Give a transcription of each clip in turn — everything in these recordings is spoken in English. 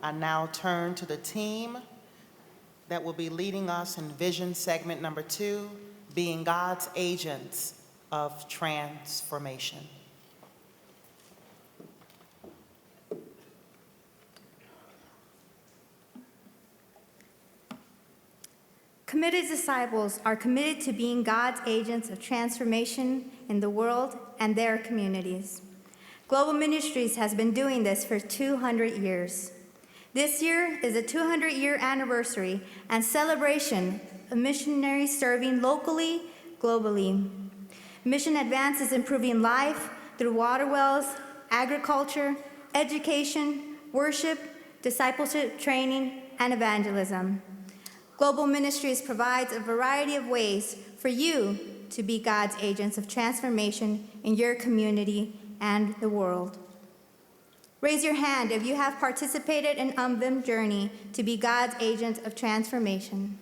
I now turn to the team that will be leading us in vision segment number 2, being God's agents of transformation. Committed disciples are committed to being God's agents of transformation in the world and their communities. Global Ministries has been doing this for 200 years. This year is a 200-year anniversary and celebration of missionaries serving locally, globally. Mission advances improving life through water wells, agriculture, education, worship, discipleship training, and evangelism. Global Ministries provides a variety of ways for you to be God's agents of transformation in your community and the world. Raise your hand if you have participated in UMVIM journey to be God's agent of transformation.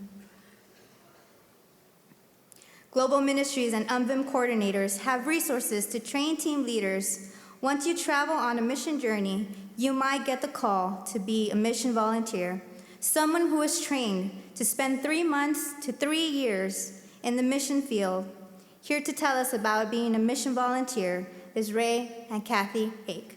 Global Ministries and UMVIM coordinators have resources to train team leaders. Once you travel on a mission journey, you might get the call to be a mission volunteer, someone who is trained to spend 3 months to 3 years in the mission field. Here to tell us about being a mission volunteer is Ray and Kathy Hake.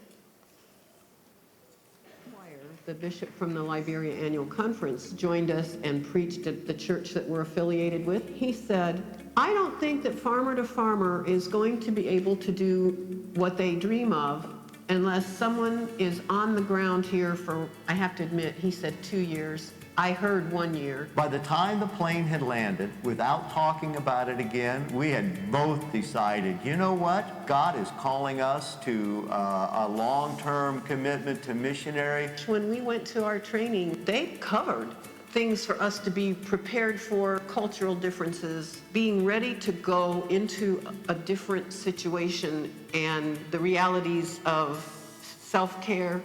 The bishop from the Liberia Annual Conference joined us and preached at the church that we're affiliated with. He said, I don't think that Farmer to Farmer is going to be able to do what they dream of unless someone is on the ground here for, I have to admit, he said 2 years. I heard 1 year. By the time the plane had landed, without talking about it again, we had both decided, you know what? God is calling us to a long-term commitment to missionary. When we went to our training, they covered things for us to be prepared for, cultural differences, being ready to go into a different situation and the realities of self-care,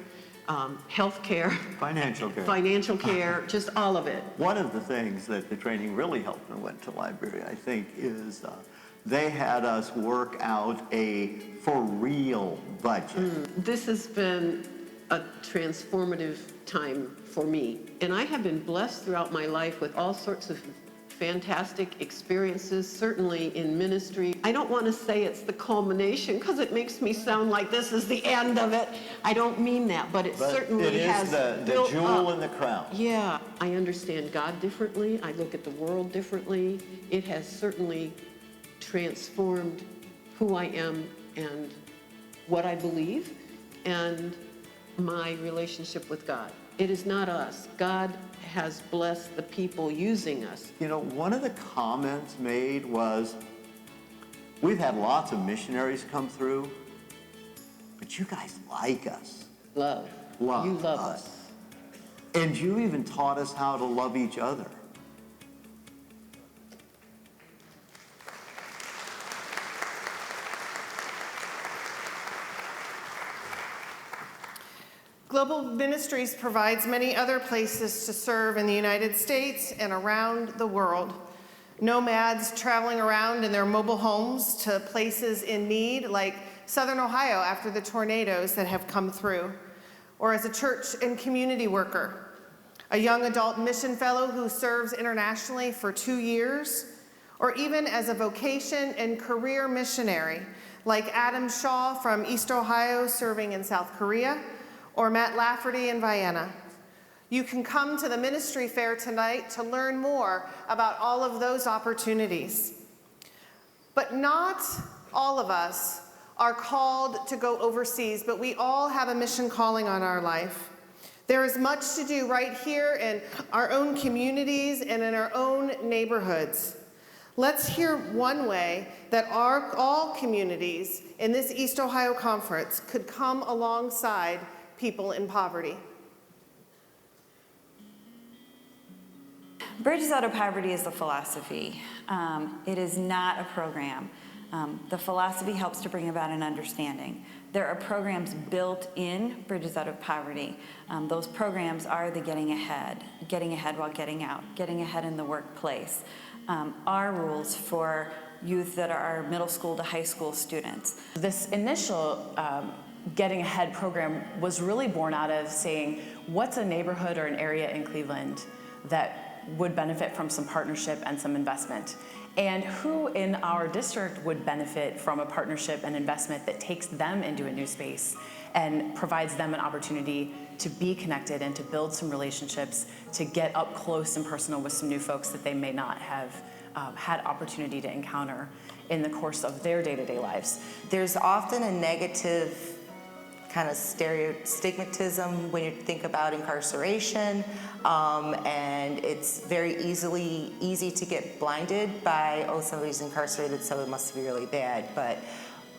health care, financial care, just all of it. One of the things that the training really helped when I went to Liberia, I think, is they had us work out a for real budget. This has been a transformative time for me, and I have been blessed throughout my life with all sorts of fantastic experiences, certainly in ministry. I don't want to say it's the culmination because it makes me sound like this is the end of it. I don't mean that, but it certainly has the jewel in the crown. Yeah, I understand God differently. I look at the world differently. It has certainly transformed who I am and what I believe and my relationship with God. It is not us. God has blessed the people using us. You know, one of the comments made was, we've had lots of missionaries come through, but you guys like us. Love. You love us. And you even taught us how to love each other. Global Ministries provides many other places to serve in the United States and around the world. Nomads traveling around in their mobile homes to places in need like Southern Ohio after the tornadoes that have come through, or as a church and community worker, a young adult mission fellow who serves internationally for 2 years, or even as a vocation and career missionary like Adam Shaw from East Ohio serving in South Korea, or Matt Lafferty in Vienna. You can come to the ministry fair tonight to learn more about all of those opportunities. But not all of us are called to go overseas, but we all have a mission calling on our life. There is much to do right here in our own communities and in our own neighborhoods. Let's hear one way that all communities in this East Ohio Conference could come alongside people in poverty. Bridges Out of Poverty is a philosophy. It is not a program. The philosophy helps to bring about an understanding. There are programs built in Bridges Out of Poverty. Those programs are the getting ahead while getting out, getting ahead in the workplace. Our rules for youth that are middle school to high school students. This initial Getting Ahead program was really born out of saying, what's a neighborhood or an area in Cleveland that would benefit from some partnership and some investment? And who in our district would benefit from a partnership and investment that takes them into a new space and provides them an opportunity to be connected and to build some relationships, to get up close and personal with some new folks that they may not have had opportunity to encounter in the course of their day-to-day lives. There's often a negative kind of stigmatism when you think about incarceration, and it's very easy to get blinded by, oh, somebody's incarcerated, so it must be really bad. But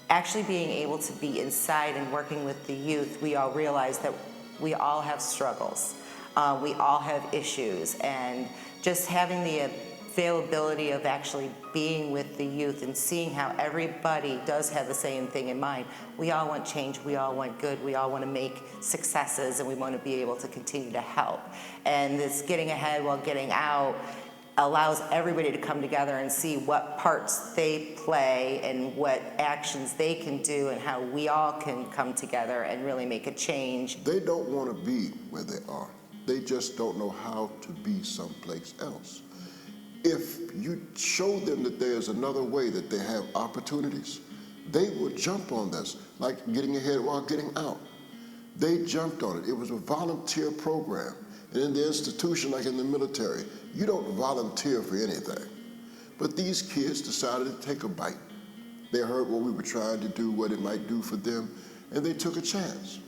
actually being able to be inside and working with the youth, we all realize that we all have struggles. We all have issues, and just having the availability of actually being with the youth and seeing how everybody does have the same thing in mind. We all want change, we all want good, we all want to make successes, and we want to be able to continue to help. And this getting ahead while getting out allows everybody to come together and see what parts they play and what actions they can do and how we all can come together and really make a change. They don't want to be where they are. They just don't know how to be someplace else. If you show them that there's another way, that they have opportunities, they will jump on this, like getting ahead while getting out. They jumped on it. It was a volunteer program. And in the institution, like in the military, you don't volunteer for anything. But these kids decided to take a bite. They heard what we were trying to do, what it might do for them, and they took a chance.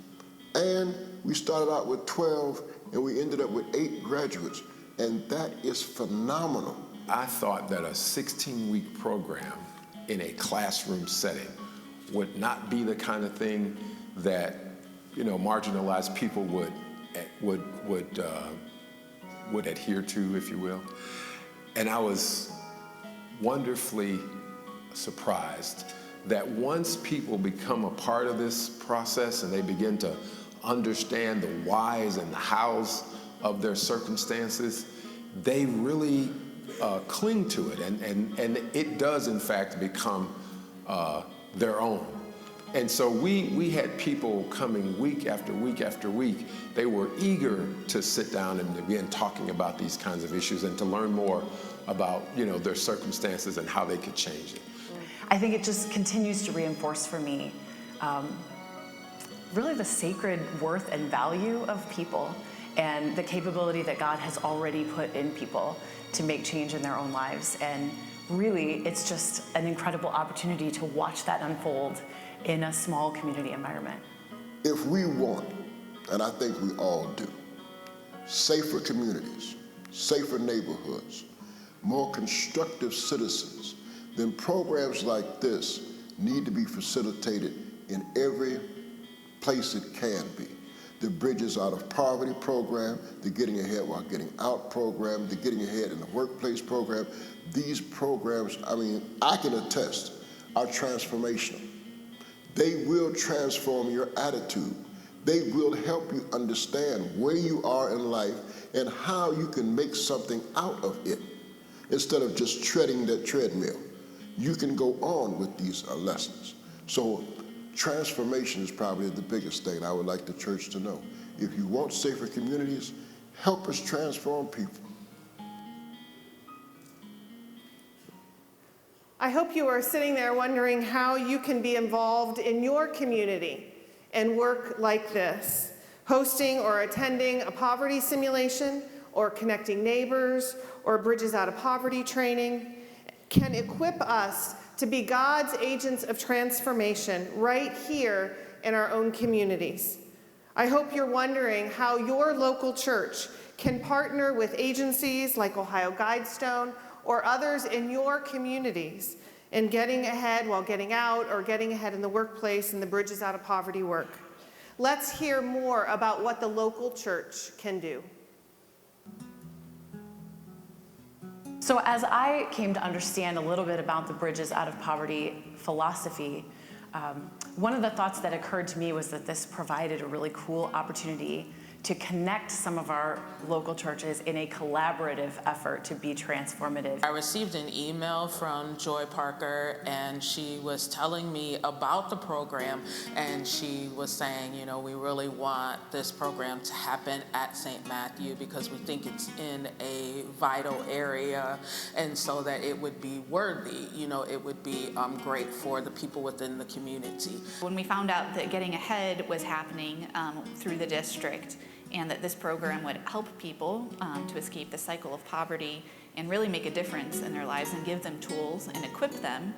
And we started out with 12, and we ended up with 8 graduates. And that is phenomenal. I thought that a 16-week program in a classroom setting would not be the kind of thing that, you know, marginalized people would adhere to, if you will. And I was wonderfully surprised that once people become a part of this process and they begin to understand the whys and the hows of their circumstances, they really cling to it, and it does in fact become their own. And so we had people coming week after week after week. They were eager to sit down and begin talking about these kinds of issues and to learn more about, you know, their circumstances and how they could change it. I think it just continues to reinforce for me really the sacred worth and value of people and the capability that God has already put in people to make change in their own lives. And really, it's just an incredible opportunity to watch that unfold in a small community environment. If we want, and I think we all do, safer communities, safer neighborhoods, more constructive citizens, then programs like this need to be facilitated in every place it can be. The Bridges Out of Poverty program, the Getting Ahead While Getting Out program, the Getting Ahead in the Workplace program. These programs, I mean, I can attest, are transformational. They will transform your attitude. They will help you understand where you are in life and how you can make something out of it instead of just treading that treadmill. You can go on with these lessons. So transformation is probably the biggest thing I would like the church to know. If you want safer communities, help us transform people. I hope you are sitting there wondering how you can be involved in your community and work like this, hosting or attending a poverty simulation or connecting neighbors or Bridges Out of Poverty training can equip us to be God's agents of transformation right here in our own communities. I hope you're wondering how your local church can partner with agencies like Ohio Guidestone or others in your communities in getting ahead while getting out or getting ahead in the workplace and the Bridges Out of Poverty work. Let's hear more about what the local church can do. So as I came to understand a little bit about the Bridges Out of Poverty philosophy, one of the thoughts that occurred to me was that this provided a really cool opportunity to connect some of our local churches in a collaborative effort to be transformative. I received an email from Joy Parker, and she was telling me about the program, and she was saying, you know, we really want this program to happen at St. Matthew because we think it's in a vital area, and so that it would be worthy, you know, it would be great for the people within the community. When we found out that Getting Ahead was happening through the district, and that this program would help people to escape the cycle of poverty and really make a difference in their lives and give them tools and equip them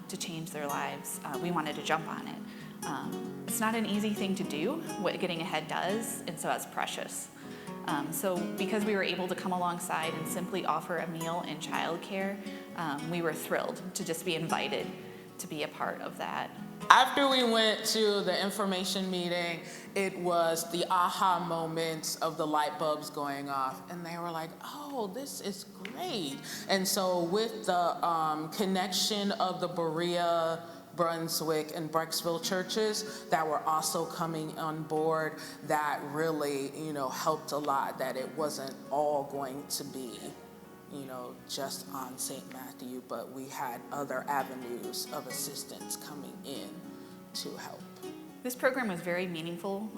to change their lives, we wanted to jump on it. It's not an easy thing to do, what Getting Ahead does, and so that's precious. So because we were able to come alongside and simply offer a meal and childcare, we were thrilled to just be invited to be a part of that. After we went to the information meeting, it was the aha moments of the light bulbs going off, and they were like, oh, this is great. And so with the connection of the Berea, Brunswick, and Brecksville churches that were also coming on board, that really, you know, helped a lot, that it wasn't all going to be, you know, just on St. Matthew, but we had other avenues of assistance coming in to help. This program was very meaningful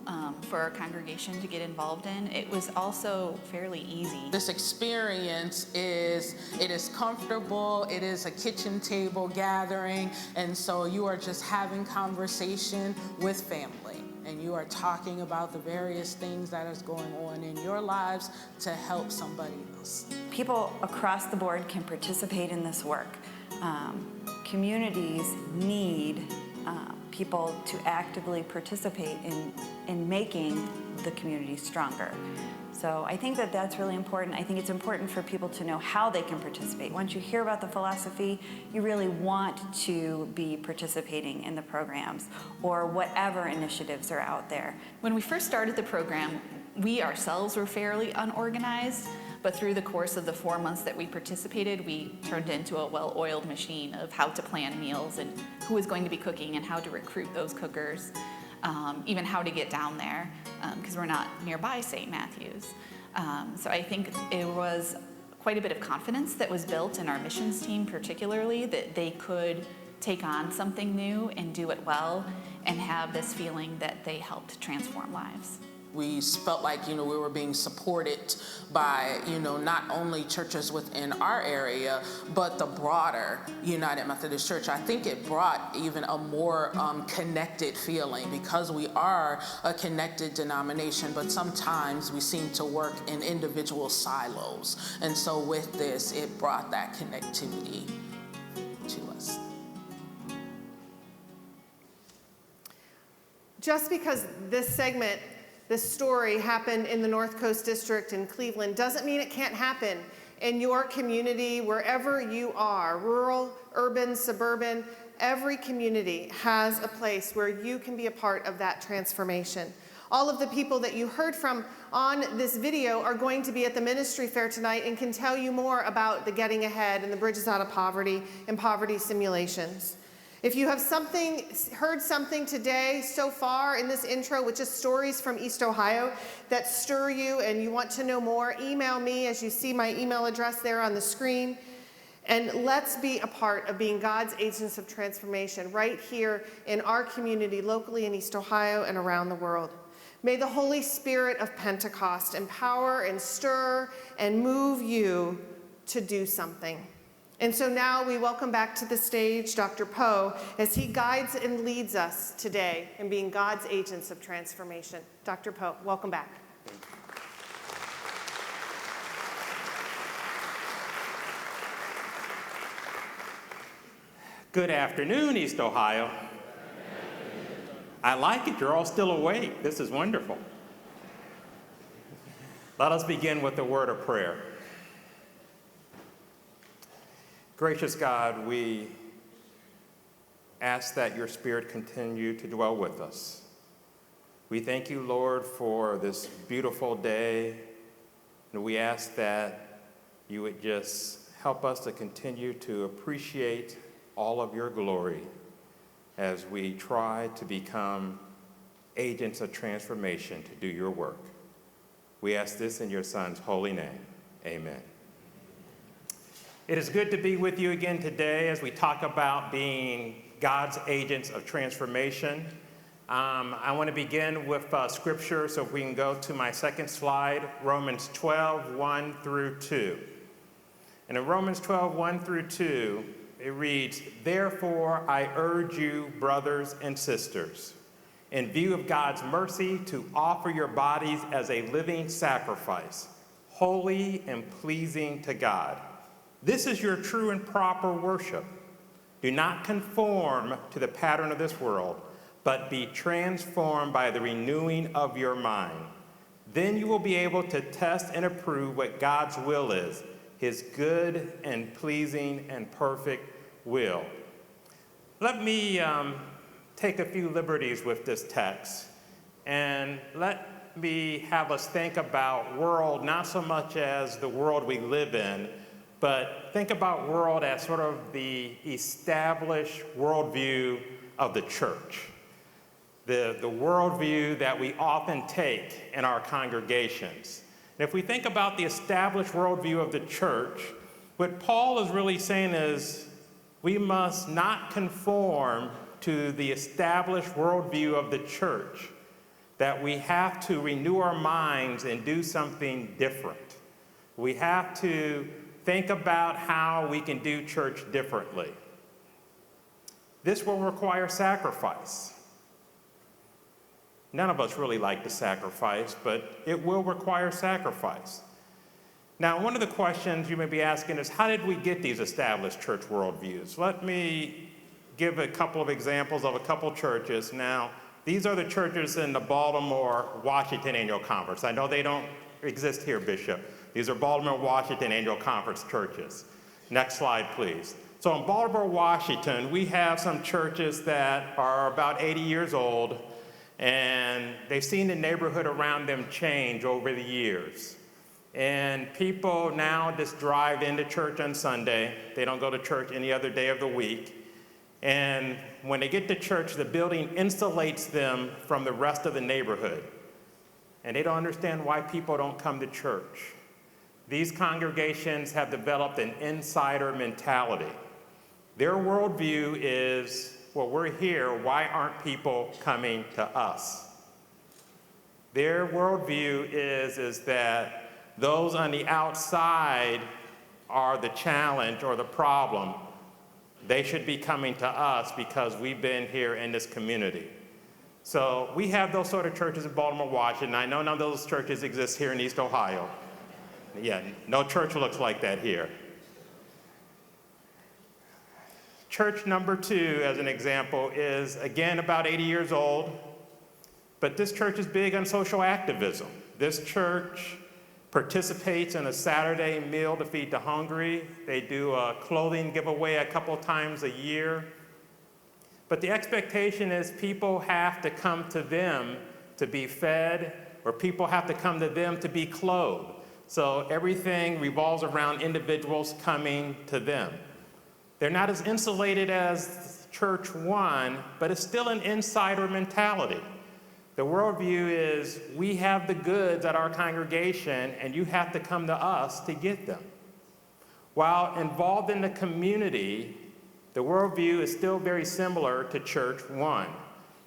for our congregation to get involved in. It was also fairly easy. This experience it is comfortable, it is a kitchen table gathering, and so you are just having conversation with family, and you are talking about the various things that is going on in your lives to help somebody else. People across the board can participate in this work. Communities need people to actively participate in making the community stronger. So I think that that's really important. I think it's important for people to know how they can participate. Once you hear about the philosophy, you really want to be participating in the programs or whatever initiatives are out there. When we first started the program, we ourselves were fairly unorganized, but through the course of the 4 months that we participated, we turned into a well-oiled machine of how to plan meals and who was going to be cooking and how to recruit those cookers, even how to get down there, because we're not nearby St. Matthews. So I think it was quite a bit of confidence that was built in our missions team particularly, that they could take on something new and do it well and have this feeling that they helped transform lives. We felt like, you know, we were being supported by, you know, not only churches within our area, but the broader United Methodist Church. I think it brought even a more connected feeling because we are a connected denomination, but sometimes we seem to work in individual silos. And so with this, it brought that connectivity to us. Just because this story happened in the North Coast District in Cleveland doesn't mean it can't happen in your community, wherever you are, rural, urban, suburban. Every community has a place where you can be a part of that transformation. All of the people that you heard from on this video are going to be at the ministry fair tonight and can tell you more about the Getting Ahead and the Bridges Out of Poverty and poverty simulations. If you have heard something today so far in this intro, which is stories from East Ohio that stir you and you want to know more, email me as you see my email address there on the screen. And let's be a part of being God's agents of transformation right here in our community, locally in East Ohio and around the world. May the Holy Spirit of Pentecost empower and stir and move you to do something. And so now we welcome back to the stage Dr. Poe as he guides and leads us today in being God's agents of transformation. Dr. Poe, welcome back. Good afternoon, East Ohio. I like it. You're all still awake. This is wonderful. Let us begin with a word of prayer. Gracious God, we ask that your Spirit continue to dwell with us. We thank you, Lord, for this beautiful day, and we ask that you would just help us to continue to appreciate all of your glory as we try to become agents of transformation to do your work. We ask this in your Son's holy name. Amen. It is good to be with you again today as we talk about being God's agents of transformation. I want to begin with scripture, so if we can go to my second slide, Romans 12, 1 through 2. And in Romans 12, 1 through 2, it reads, "Therefore I urge you, brothers and sisters, in view of God's mercy, to offer your bodies as a living sacrifice, holy and pleasing to God. This is your true and proper worship. Do not conform to the pattern of this world, but be transformed by the renewing of your mind. Then you will be able to test and approve what God's will is, his good and pleasing and perfect will." Let me take a few liberties with this text, and let me have us think about world not so much as the world we live in, but think about world as sort of the established worldview of the church. The worldview that we often take in our congregations. And if we think about the established worldview of the church, what Paul is really saying is we must not conform to the established worldview of the church, that we have to renew our minds and do something different. We have to think about how we can do church differently. This will require sacrifice. None of us really like to sacrifice, but it will require sacrifice. Now, one of the questions you may be asking is, how did we get these established church worldviews? Let me give a couple of examples of a couple churches. Now, these are the churches in the Baltimore, Washington Annual Conference. I know they don't exist here, Bishop. These are Baltimore, Washington Annual Conference churches. Next slide, please. So in Baltimore, Washington, we have some churches that are about 80 years old, and they've seen the neighborhood around them change over the years. And people now just drive into church on Sunday. They don't go to church any other day of the week. And when they get to church, the building insulates them from the rest of the neighborhood. And they don't understand why people don't come to church. These congregations have developed an insider mentality. Their worldview is, well, we're here, why aren't people coming to us? Their worldview is that those on the outside are the challenge or the problem. They should be coming to us because we've been here in this community. So we have those sort of churches in Baltimore, Washington. I know none of those churches exist here in East Ohio. Yeah, no church looks like that here. Church number 2, as an example, is again about 80 years old, but this church is big on social activism. This church participates in a Saturday meal to feed the hungry. They do a clothing giveaway a couple times a year. But the expectation is people have to come to them to be fed, or people have to come to them to be clothed. So everything revolves around individuals coming to them. They're not as insulated as Church One, but it's still an insider mentality. The worldview is we have the goods at our congregation and you have to come to us to get them. While involved in the community, the worldview is still very similar to Church One.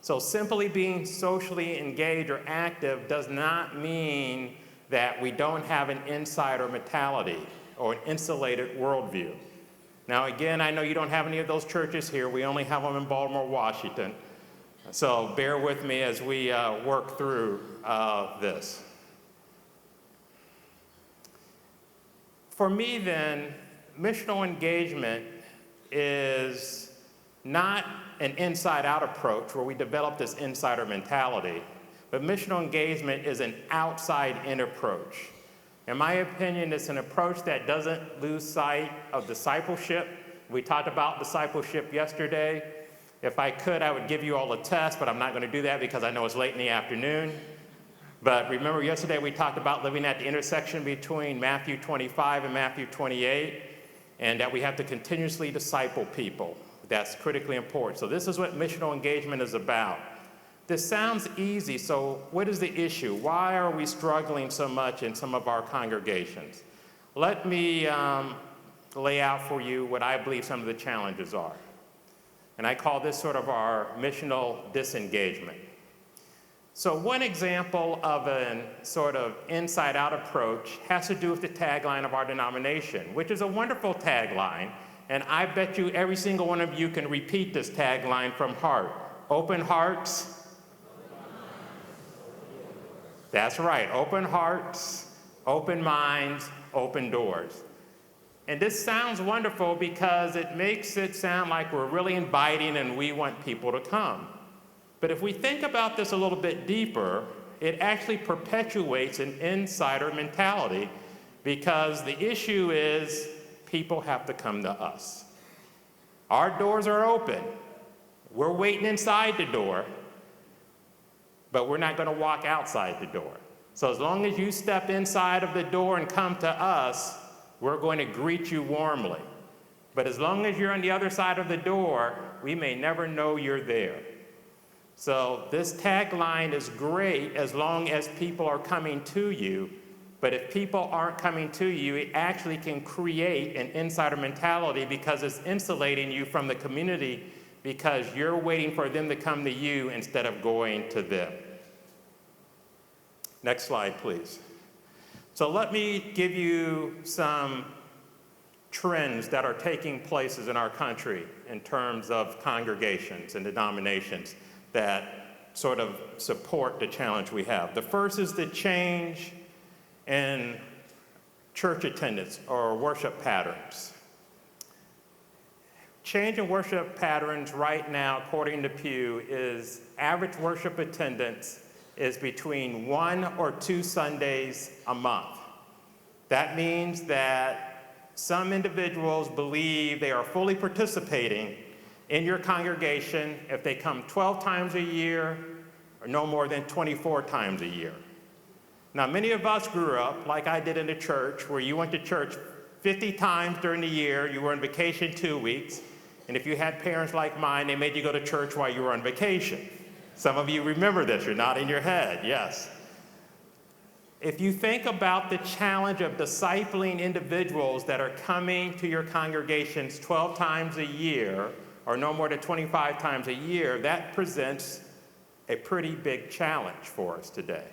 So simply being socially engaged or active does not mean that we don't have an insider mentality or an insulated worldview. Now again, I know you don't have any of those churches here. We only have them in Baltimore, Washington. So bear with me as we work through this. For me then, missional engagement is not an inside-out approach where we develop this insider mentality, but missional engagement is an outside-in approach. In my opinion, it's an approach that doesn't lose sight of discipleship. We talked about discipleship yesterday. If I could, I would give you all a test, but I'm not going to do that because I know it's late in the afternoon. But remember yesterday we talked about living at the intersection between Matthew 25 and Matthew 28, and that we have to continuously disciple people. That's critically important. So this is what missional engagement is about. This sounds easy, so what is the issue? Why are we struggling so much in some of our congregations? Let me lay out for you what I believe some of the challenges are. And I call this sort of our missional disengagement. So one example of a sort of inside-out approach has to do with the tagline of our denomination, which is a wonderful tagline, and I bet you every single one of you can repeat this tagline from heart. Open hearts. That's right, open hearts, open minds, open doors. And this sounds wonderful because it makes it sound like we're really inviting and we want people to come. But if we think about this a little bit deeper, it actually perpetuates an insider mentality because the issue is people have to come to us. Our doors are open. We're waiting inside the door, but we're not going to walk outside the door. So as long as you step inside of the door and come to us, we're going to greet you warmly. But as long as you're on the other side of the door, we may never know you're there. So this tagline is great as long as people are coming to you, but if people aren't coming to you, it actually can create an insider mentality because it's insulating you from the community because you're waiting for them to come to you instead of going to them. Next slide, please. So let me give you some trends that are taking places in our country in terms of congregations and denominations that sort of support the challenge we have. The first is the change in church attendance or worship patterns. Change in worship patterns right now, according to Pew, is average worship attendance is between 1 or 2 Sundays a month. That means that some individuals believe they are fully participating in your congregation if they come 12 times a year or no more than 24 times a year. Now, many of us grew up, like I did in the church, where you went to church 50 times during the year, you were on vacation 2 weeks, and if you had parents like mine, they made you go to church while you were on vacation. Some of you remember this, you're nodding your head, yes. If you think about the challenge of discipling individuals that are coming to your congregations 12 times a year, or no more than 25 times a year, that presents a pretty big challenge for us today.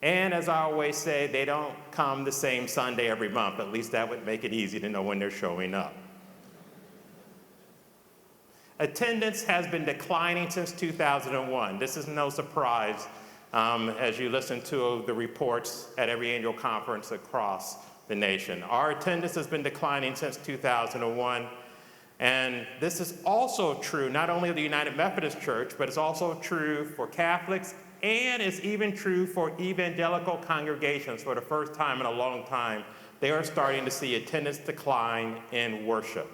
And as I always say, they don't come the same Sunday every month. At least that would make it easy to know when they're showing up. Attendance has been declining since 2001. This is no surprise as you listen to the reports at every annual conference across the nation. Our attendance has been declining since 2001. And this is also true not only of the United Methodist Church, but it's also true for Catholics, and it's even true for evangelical congregations. For the first time in a long time, they are starting to see attendance decline in worship.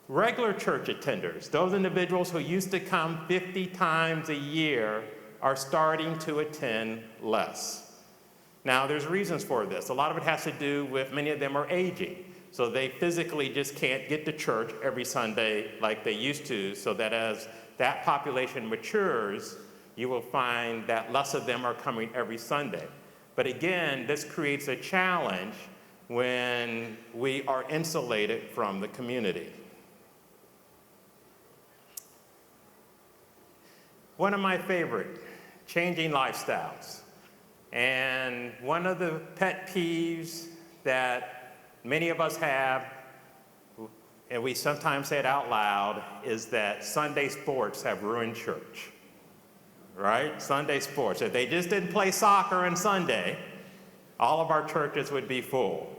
Regular church attenders, those individuals who used to come 50 times a year, are starting to attend less. Now, there's reasons for this. A lot of it has to do with many of them are aging. So they physically just can't get to church every Sunday like they used to, so that as that population matures, you will find that less of them are coming every Sunday. But again, this creates a challenge when we are insulated from the community. One of my favorite, changing lifestyles. And one of the pet peeves that many of us have, and we sometimes say it out loud, is that Sunday sports have ruined church, right? Sunday sports. If they just didn't play soccer on Sunday, all of our churches would be full.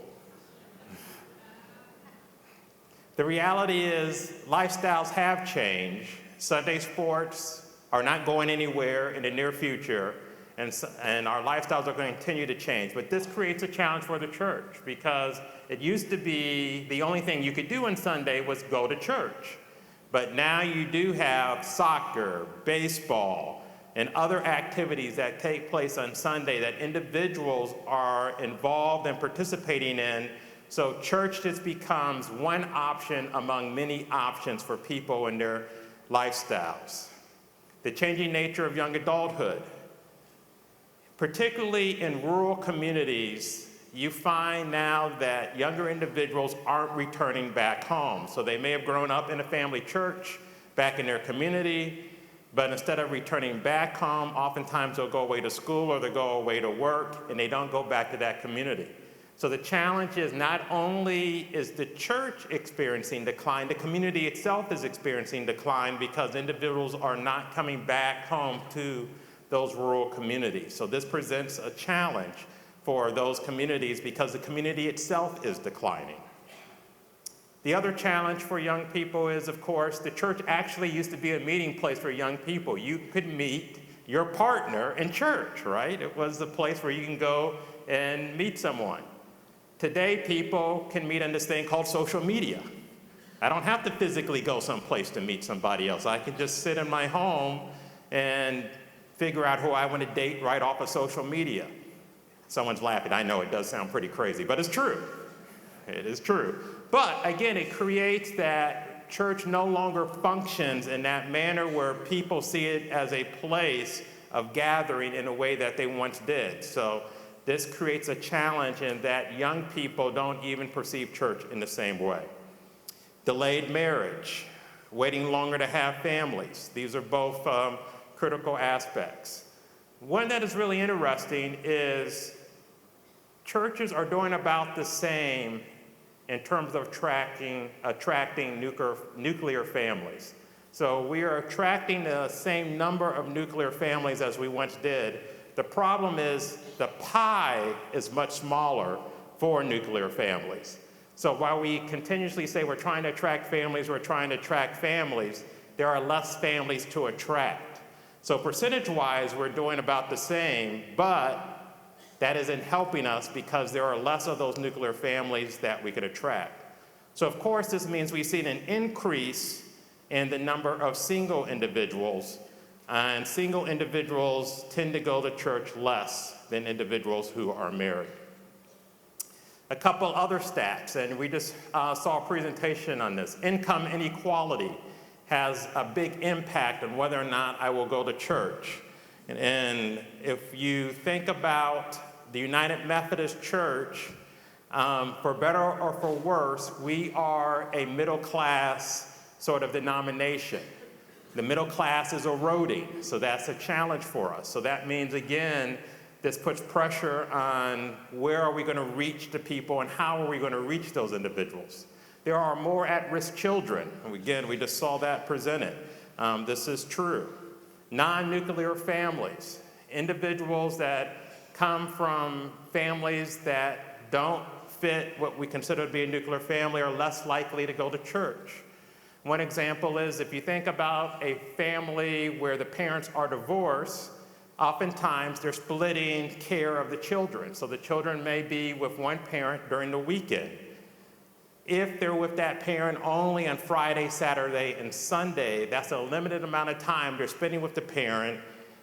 The reality is lifestyles have changed. Sunday sports are not going anywhere in the near future, and our lifestyles are going to continue to change. But this creates a challenge for the church because it used to be the only thing you could do on Sunday was go to church. But now you do have soccer, baseball, and other activities that take place on Sunday that individuals are involved and participating in. So church just becomes one option among many options for people in their lifestyles, the changing nature of young adulthood. Particularly in rural communities, you find now that younger individuals aren't returning back home. So they may have grown up in a family church back in their community, but instead of returning back home, oftentimes they'll go away to school or they'll go away to work, and they don't go back to that community. So the challenge is not only is the church experiencing decline, the community itself is experiencing decline because individuals are not coming back home to those rural communities. So this presents a challenge for those communities because the community itself is declining. The other challenge for young people is, of course, the church actually used to be a meeting place for young people. You could meet your partner in church, right? It was the place where you can go and meet someone. Today, people can meet on this thing called social media. I don't have to physically go someplace to meet somebody else. I can just sit in my home and figure out who I want to date right off of social media. Someone's laughing. I know it does sound pretty crazy, but it's true. It is true. But again, it creates that church no longer functions in that manner where people see it as a place of gathering in a way that they once did. So this creates a challenge in that young people don't even perceive church in the same way. Delayed marriage, waiting longer to have families. These are both critical aspects. One that is really interesting is churches are doing about the same in terms of attracting nuclear families. So we are attracting the same number of nuclear families as we once did. The problem is the pie is much smaller for nuclear families. So while we continuously say we're trying to attract families, there are less families to attract. So percentage-wise, we're doing about the same, but that isn't helping us because there are less of those nuclear families that we could attract. So of course, this means we've seen an increase in the number of single individuals, and single individuals tend to go to church less than individuals who are married. A couple other stats, and we just saw a presentation on this. Income inequality has a big impact on whether or not I will go to church. And if you think about the United Methodist Church, for better or for worse, we are a middle class sort of denomination. The middle class is eroding, so that's a challenge for us. So that means, again, this puts pressure on where are we going to reach the people and how are we going to reach those individuals. There are more at-risk children. And again, we just saw that presented. This is true. Non-nuclear families, individuals that come from families that don't fit what we consider to be a nuclear family are less likely to go to church. One example is if you think about a family where the parents are divorced, oftentimes they're splitting care of the children. So the children may be with one parent during the weekend. If they're with that parent only on Friday, Saturday, and Sunday, that's a limited amount of time they're spending with the parent,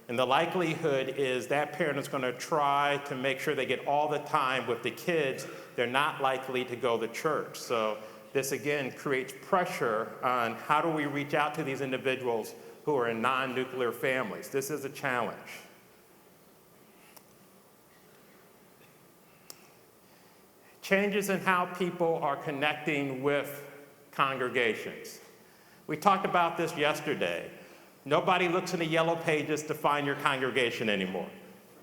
and the likelihood is that parent is going to try to make sure they get all the time with the kids. They're not likely to go to church. So this, again, creates pressure on how do we reach out to these individuals who are in non-nuclear families. This is a challenge. Changes in how people are connecting with congregations. We talked about this yesterday. Nobody looks in the yellow pages to find your congregation anymore.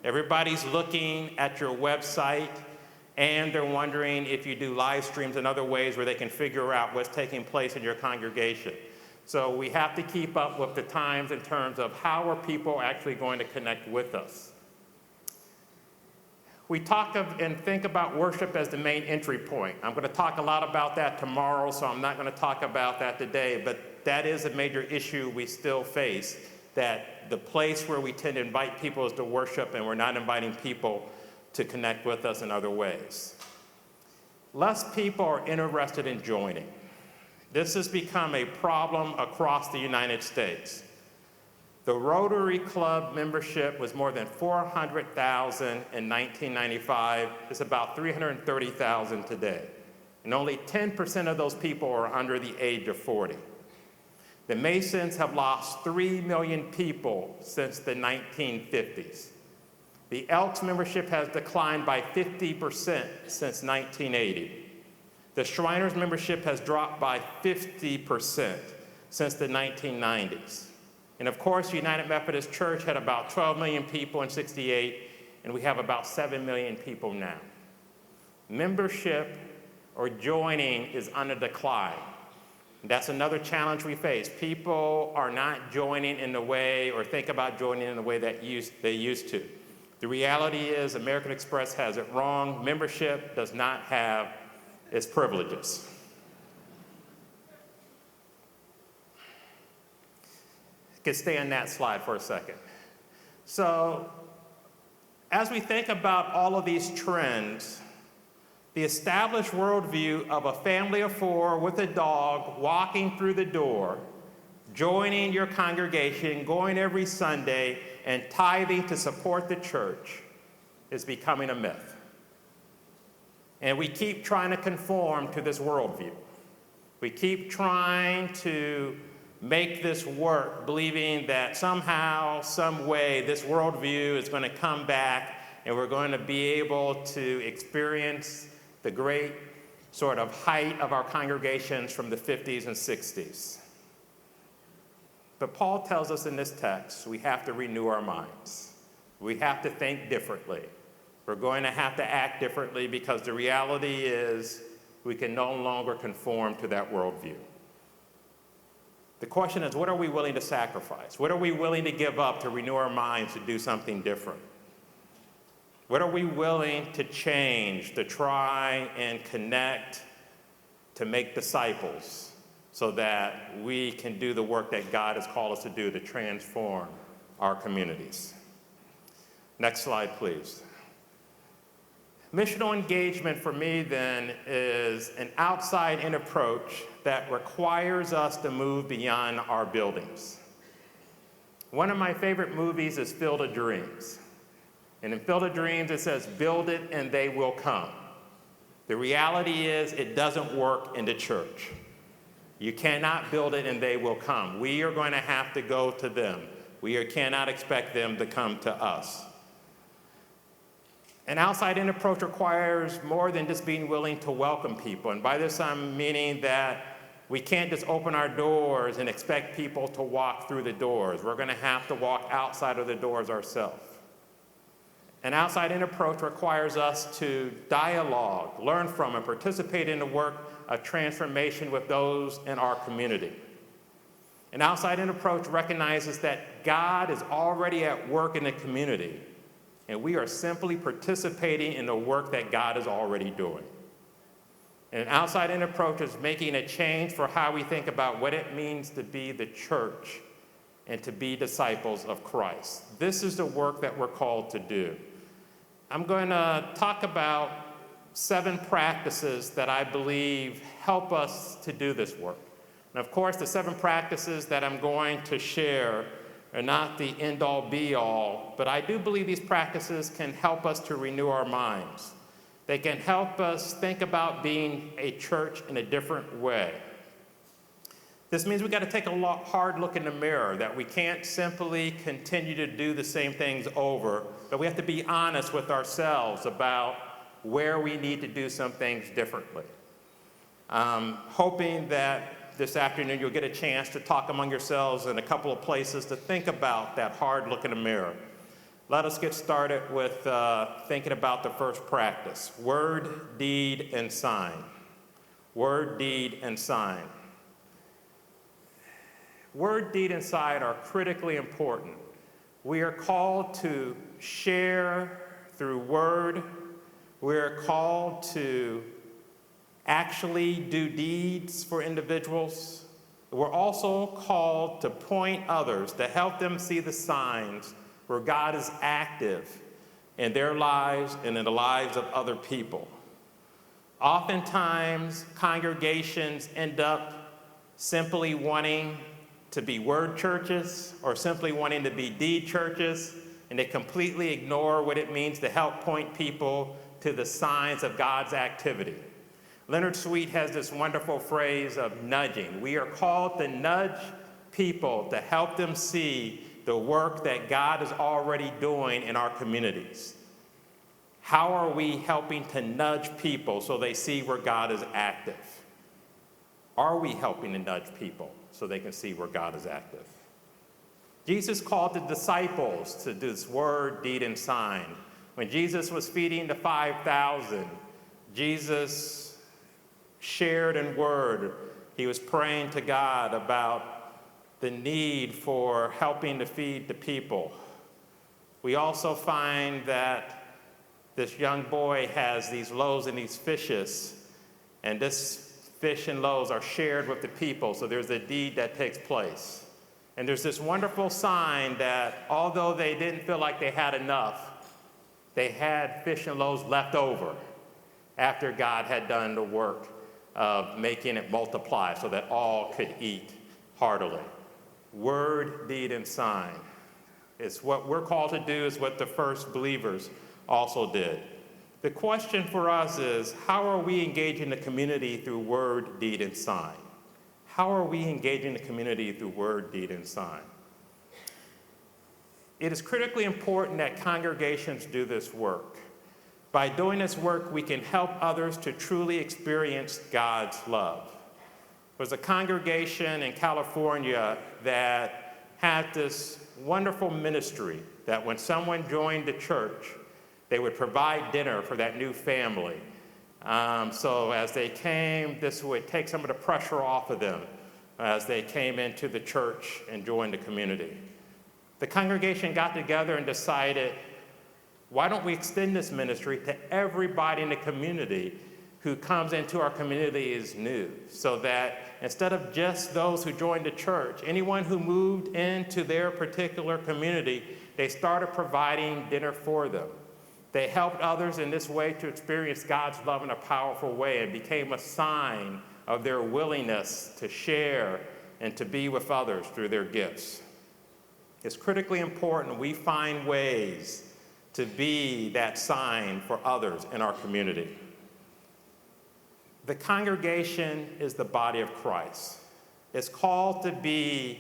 Everybody's looking at your website, and they're wondering if you do live streams and other ways where they can figure out what's taking place in your congregation. So we have to keep up with the times in terms of how are people actually going to connect with us. We talk of and think about worship as the main entry point. I'm going to talk a lot about that tomorrow, so I'm not going to talk about that today, but that is a major issue we still face, that the place where we tend to invite people is to worship, and we're not inviting people to connect with us in other ways. Less people are interested in joining. This has become a problem across the United States. The Rotary Club membership was more than 400,000 in 1995. It's about 330,000 today. And only 10% of those people are under the age of 40. The Masons have lost 3 million people since the 1950s. The Elks membership has declined by 50% since 1980. The Shriners membership has dropped by 50% since the 1990s. And of course, United Methodist Church had about 12 million people in '68, and we have about 7 million people now. Membership or joining is on a decline. That's another challenge we face. People are not joining in the way or think about joining in the way that they used to. The reality is American Express has it wrong. Membership does not have its privileges. You can stay on that slide for a second. So, as we think about all of these trends, the established worldview of a family of 4 with a dog walking through the door, joining your congregation, going every Sunday, and tithing to support the church is becoming a myth. And we keep trying to conform to this worldview. We keep trying to make this work, believing that somehow, some way, this worldview is going to come back and we're going to be able to experience the great sort of height of our congregations from the 50s and 60s. But Paul tells us in this text, we have to renew our minds. We have to think differently. We're going to have to act differently because the reality is we can no longer conform to that worldview. The question is, what are we willing to sacrifice? What are we willing to give up to renew our minds to do something different? What are we willing to change, to try and connect, to make disciples so that we can do the work that God has called us to do to transform our communities? Next slide, please. Missional engagement for me then is an outside-in approach that requires us to move beyond our buildings. One of my favorite movies is Field of Dreams. And in Field of Dreams, it says, build it and they will come. The reality is it doesn't work in the church. You cannot build it and they will come. We are going to have to go to them. We cannot expect them to come to us. An outside-in approach requires more than just being willing to welcome people. And by this, I'm meaning that we can't just open our doors and expect people to walk through the doors. We're going to have to walk outside of the doors ourselves. An outside-in approach requires us to dialogue, learn from, and participate in the work of transformation with those in our community. An outside-in approach recognizes that God is already at work in the community, and we are simply participating in the work that God is already doing. And an outside-in approach is making a change for how we think about what it means to be the church and to be disciples of Christ. This is the work that we're called to do. I'm going to talk about 7 practices that I believe help us to do this work. And of course, the 7 practices that I'm going to share are not the end-all, be-all, but I do believe these practices can help us to renew our minds. They can help us think about being a church in a different way. This means we've got to take a hard look in the mirror, that we can't simply continue to do the same things over, but we have to be honest with ourselves about where we need to do some things differently. Hoping that this afternoon you'll get a chance to talk among yourselves in a couple of places to think about that hard look in the mirror. Let us get started with thinking about the first practice: word, deed, and sign. Word, deed, and sign. Word, deed, and sign are critically important. We are called to share through word. We are called to actually do deeds for individuals. We're also called to point others, to help them see the signs where God is active in their lives and in the lives of other people. Oftentimes, congregations end up simply wanting to be word churches or simply wanting to be deed churches, and they completely ignore what it means to help point people to the signs of God's activity. Leonard Sweet has this wonderful phrase of nudging. We are called to nudge people to help them see the work that God is already doing in our communities? How are we helping to nudge people so they see where God is active? Are we helping to nudge people so they can see where God is active? Jesus called the disciples to do this word, deed, and sign. When Jesus was feeding the 5,000, Jesus shared in word. He was praying to God about the need for helping to feed the people. We also find that this young boy has these loaves and these fishes, and this fish and loaves are shared with the people, so there's a deed that takes place. And there's this wonderful sign that although they didn't feel like they had enough, they had fish and loaves left over after God had done the work of making it multiply so that all could eat heartily. Word, deed, and sign. It's what we're called to do, is what the first believers also did. The question for us is, how are we engaging the community through word, deed, and sign? How are we engaging the community through word, deed, and sign? It is critically important that congregations do this work. By doing this work, we can help others to truly experience God's love. There was a congregation in California that had this wonderful ministry that when someone joined the church, they would provide dinner for that new family. So as they came, this would take some of the pressure off of them as they came into the church and joined the community. The congregation got together and decided, why don't we extend this ministry to everybody in the community who comes into our community as new, so that instead of just those who joined the church, anyone who moved into their particular community, they started providing dinner for them. They helped others in this way to experience God's love in a powerful way, and became a sign of their willingness to share and to be with others through their gifts. It's critically important we find ways to be that sign for others in our community. The congregation is the body of Christ. It's called to be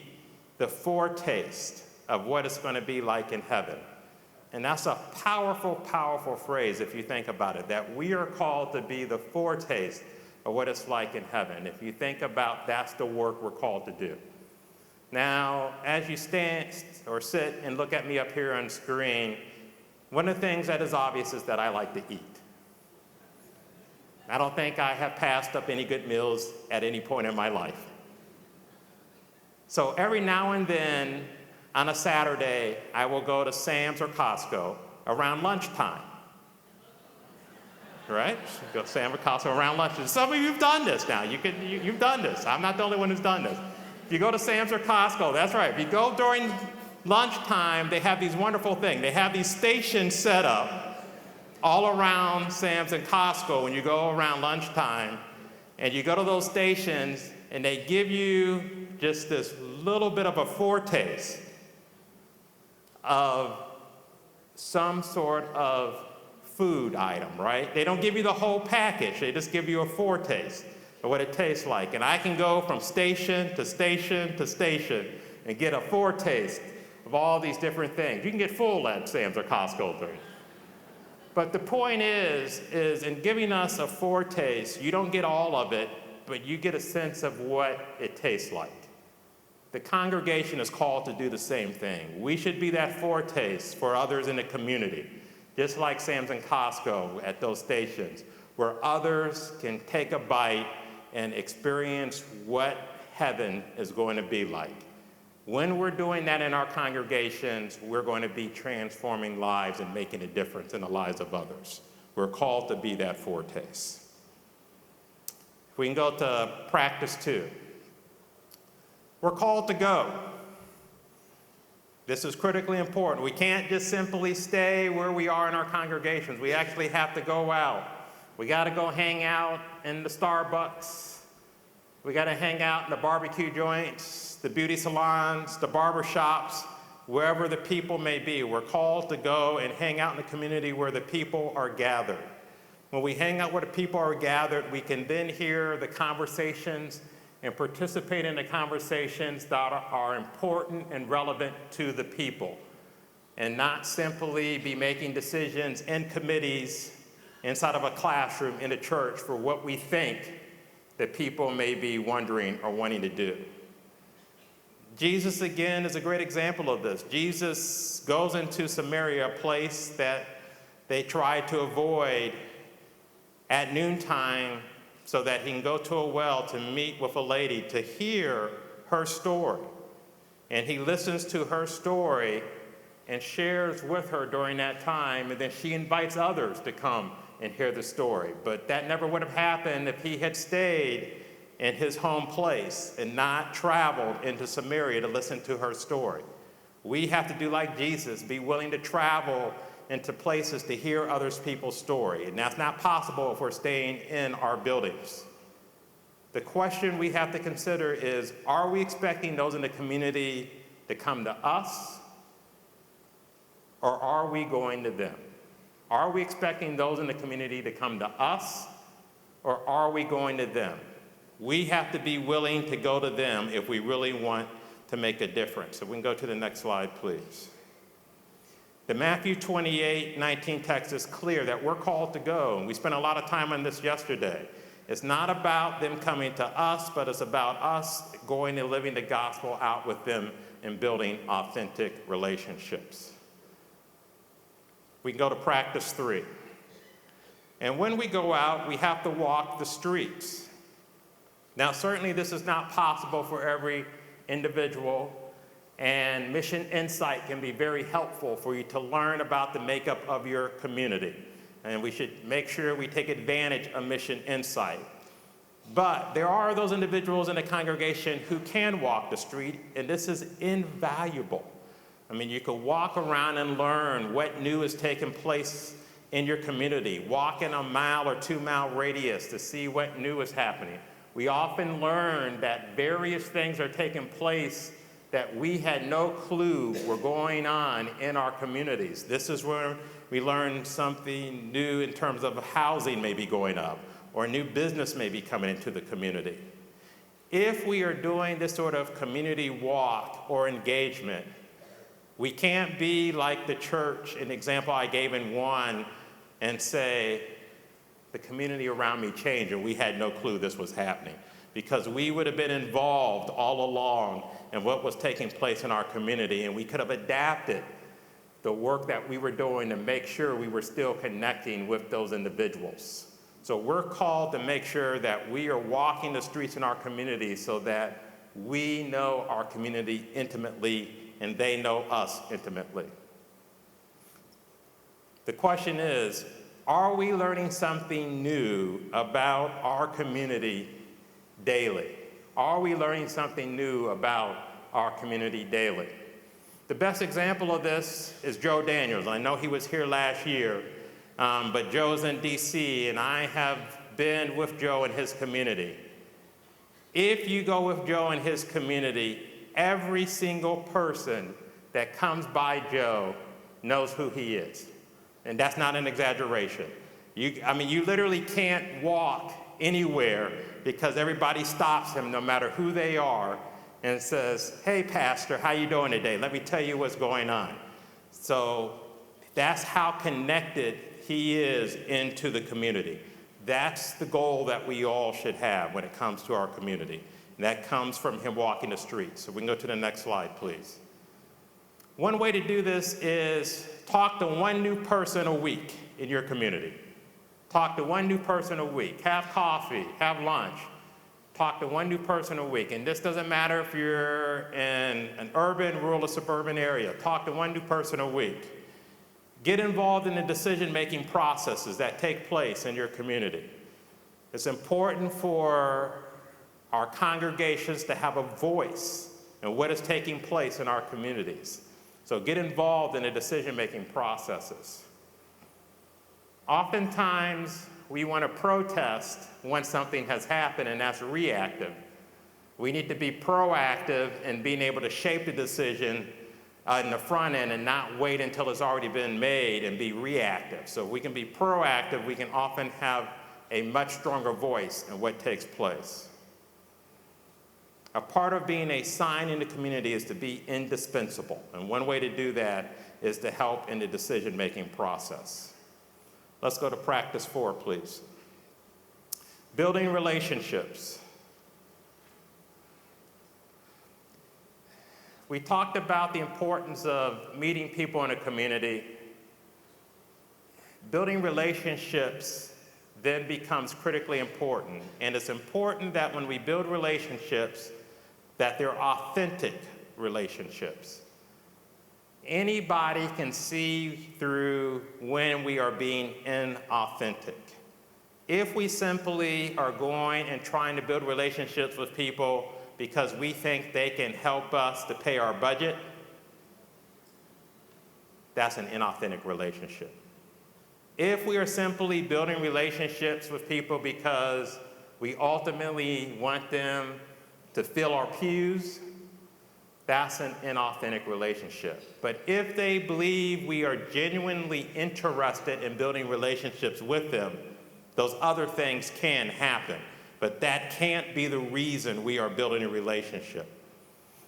the foretaste of what it's going to be like in heaven. And that's a powerful, powerful phrase if you think about it, that we are called to be the foretaste of what it's like in heaven. If you think about, that's the work we're called to do. Now, as you stand or sit and look at me up here on screen, one of the things that is obvious is that I like to eat. I don't think I have passed up any good meals at any point in my life. So every now and then, on a Saturday, I will go to Sam's or Costco around lunchtime. Right? Go to Sam's or Costco around lunchtime. Some of you have done this now. You've done this. I'm not the only one who's done this. If you go to Sam's or Costco, that's right. If you go during lunchtime, they have these wonderful things. They have these stations set up all around Sam's and Costco when you go around lunchtime. And you go to those stations, and they give you just this little bit of a foretaste of some sort of food item, right? They don't give you the whole package. They just give you a foretaste of what it tastes like. And I can go from station to station to station and get a foretaste of all these different things. You can get full at Sam's or Costco too. But the point is in giving us a foretaste, you don't get all of it, but you get a sense of what it tastes like. The congregation is called to do the same thing. We should be that foretaste for others in the community, just like Sam's and Costco at those stations, where others can take a bite and experience what heaven is going to be like. When we're doing that in our congregations, we're going to be transforming lives and making a difference in the lives of others. We're called to be that foretaste. If we can go to practice 2. We're called to go. This is critically important. We can't just simply stay where we are in our congregations. We actually have to go out. We got to go hang out in the Starbucks. We got to hang out in the barbecue joints, the beauty salons, the barber shops, wherever the people may be. We're called to go and hang out in the community where the people are gathered. When we hang out where the people are gathered, we can then hear the conversations and participate in the conversations that are important and relevant to the people, and not simply be making decisions in committees inside of a classroom in a church for what we think that people may be wondering or wanting to do. Jesus, again, is a great example of this. Jesus goes into Samaria, a place that they try to avoid at noontime so that he can go to a well to meet with a lady, to hear her story. And he listens to her story and shares with her during that time, and then she invites others to come and hear the story. But that never would have happened if he had stayed in his home place and not traveled into Samaria to listen to her story. We have to do like Jesus, be willing to travel into places to hear other people's story. And that's not possible if we're staying in our buildings. The question we have to consider is, are we expecting those in the community to come to us, or are we going to them? Are we expecting those in the community to come to us, or are we going to them? We have to be willing to go to them if we really want to make a difference. So we can go to the next slide, please. The Matthew 28:19 text is clear that we're called to go, and we spent a lot of time on this yesterday. It's not about them coming to us, but it's about us going and living the gospel out with them and building authentic relationships. We can go to practice 3. And when we go out, we have to walk the streets. Now, certainly this is not possible for every individual, and Mission Insight can be very helpful for you to learn about the makeup of your community. And we should make sure we take advantage of Mission Insight. But there are those individuals in the congregation who can walk the street, and this is invaluable. I mean, you could walk around and learn what new is taking place in your community. Walk in a 1 or 2 mile radius to see what new is happening. We often learn that various things are taking place that we had no clue were going on in our communities. This is where we learn something new in terms of housing may be going up, or new business may be coming into the community. If we are doing this sort of community walk or engagement, we can't be like the church, an example I gave in 1, and say, the community around me changed and we had no clue this was happening. Because we would have been involved all along in what was taking place in our community, and we could have adapted the work that we were doing to make sure we were still connecting with those individuals. So we're called to make sure that we are walking the streets in our community so that we know our community intimately and they know us intimately. The question is, are we learning something new about our community daily? Are we learning something new about our community daily? The best example of this is Joe Daniels. I know he was here last year, but Joe's in DC, and I have been with Joe and his community. If you go with Joe and his community, every single person that comes by Joe knows who he is. And that's not an exaggeration. You literally can't walk anywhere because everybody stops him no matter who they are and says, hey, Pastor, how you doing today? Let me tell you what's going on. So that's how connected he is into the community. That's the goal that we all should have when it comes to our community. And that comes from him walking the streets. So we can go to the next slide, please. One way to do this is talk to one new person a week in your community. Talk to one new person a week. Have coffee, have lunch. Talk to one new person a week. And this doesn't matter if you're in an urban, rural, or suburban area. Talk to one new person a week. Get involved in the decision-making processes that take place in your community. It's important for our congregations to have a voice in what is taking place in our communities. So get involved in the decision-making processes. Oftentimes, we want to protest when something has happened, and that's reactive. We need to be proactive in being able to shape the decision in the front end and not wait until it's already been made and be reactive. So if we can be proactive, we can often have a much stronger voice in what takes place. A part of being a sign in the community is to be indispensable. And one way to do that is to help in the decision-making process. Let's go to practice 4, please. Building relationships. We talked about the importance of meeting people in a community. Building relationships then becomes critically important. And it's important that when we build relationships, that they're authentic relationships. Anybody can see through when we are being inauthentic. If we simply are going and trying to build relationships with people because we think they can help us to pay our budget, that's an inauthentic relationship. If we are simply building relationships with people because we ultimately want them to fill our pews, that's an inauthentic relationship. But if they believe we are genuinely interested in building relationships with them, those other things can happen. But that can't be the reason we are building a relationship.